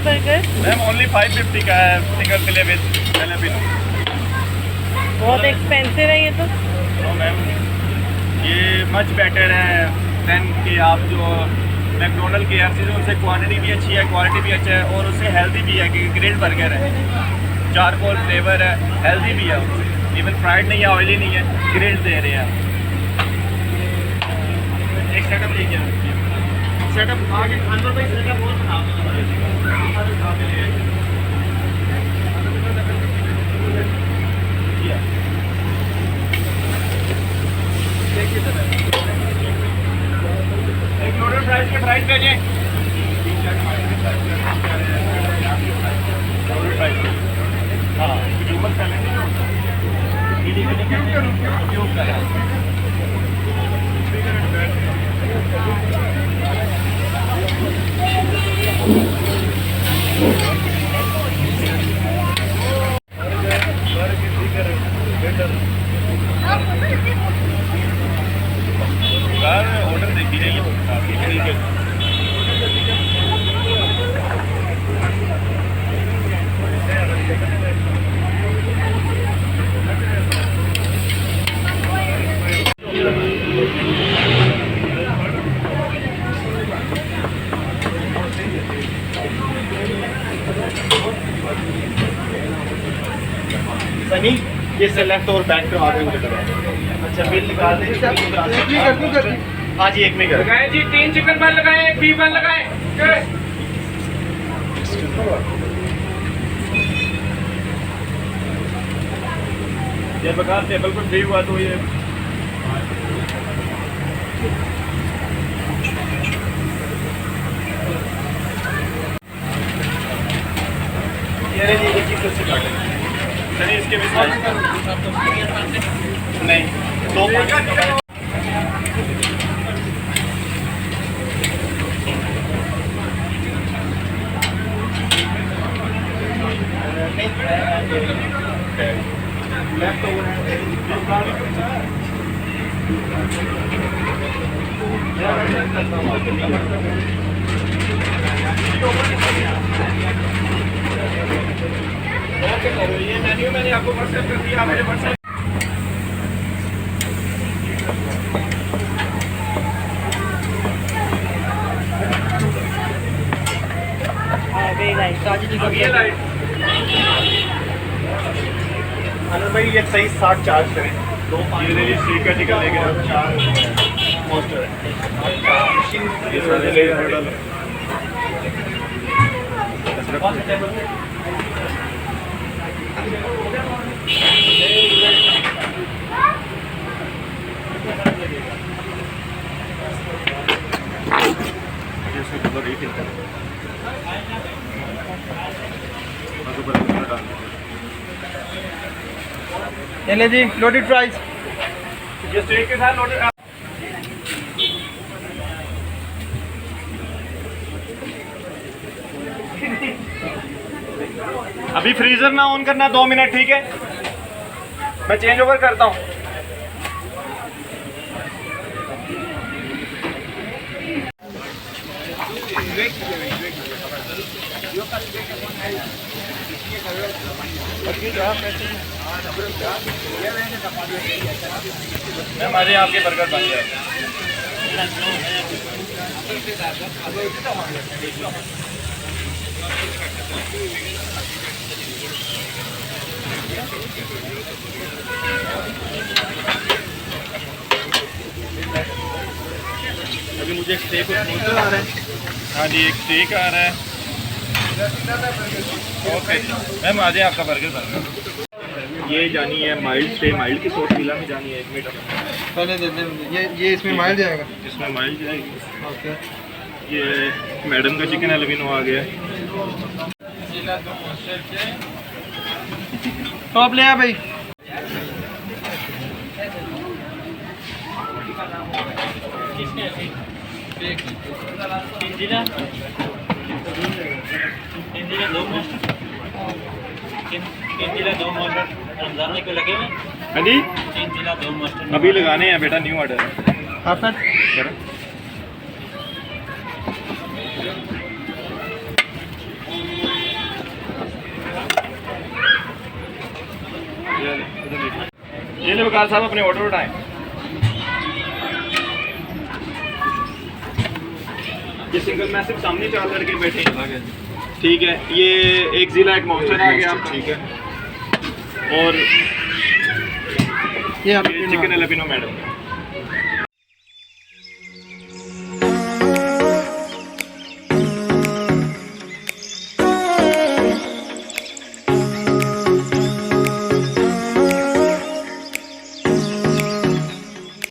Burger? Ma'am only 550 का है, single field with jalebi. बहुत एक्सपेंसिव है ये तो। नो मैम, ये मच बेटर है देन कि आप जो मैकडोनल्ड के KFC जो उनसे क्वांटिटी भी अच्छी है, क्वालिटी भी अच्छा है और उससे हेल्दी भी है कि ग्रिल्ड बर्गर है, चारकोल फ्लेवर है, हेल्दी भी है उससे, इवन फ्राइड नहीं है, ऑयली नहीं है, ग्रिल्ड दे रहे हैं। एक सेटअप लीजिए, सेटअप आगे अंदर भाई सेटअप और बना एक लोडेड फ्राइज के प्राइस भेजें। लोडेड फ्राइज, हाँ ह्यूमन सैलेड उपयोग करें। ऑर्डर देखी नहीं है ठीक है। सनी ये सेलेक्ट और बैक पे आ गए। अच्छा बिल निकाल दें, हाँ जी एक में कर लगाए जी, 3 चिकन बन लगाए, 1 बीफ बन लगाए। ये बता टेबल पर फ्री हुआ तो ये जी एक चीज से काटें सर, इसके भी नहीं दो ये मेन्यू मैंने आपको व्हाट्सएप कर दिया, मेरे व्हाट्सएप अनंत भाई ये सही 60 चार्ज करें। ये ठीक है ठीक है, लेकिन 4 पोस्टर चले जी लोडेड फ्राइज ये स्टेक के साथ लोडेड। अभी फ्रीजर ना ऑन करना, 2 मिनट ठीक है, मैं चेंज ओवर करता हूँ। हमारे आपके बर्गर बन जाए। अभी मुझे एक स्टेक आ रहा है। हाँ जी एक स्टेक आ रहा है। ओके मैम आ जाए, आपका बर्गर बन गया। ये जानी है माइल्ड स्टे, माइल्ड की सॉस मिला में जानी है 1 मिनट पहले दे दें। ये इसमें माइल्ड जाएगा, इसमें माइल्ड जाएगी। ओके ये मैडम का चिकन हलवीनो आ गया। टॉप ले आ भाई। हाँ जी अभी लगाने हैं बेटा, न्यू ऑर्डर। हाँ सर इकबाल साहब अपने ऑर्डर उठाएं। ये सिंगल मैसिव सामने 4 लड़के बैठे हैं, ठीक है। ये एक जिला एक मॉन्स्टर आ गया, ठीक है। और ये चिकन एलापिनो मैडम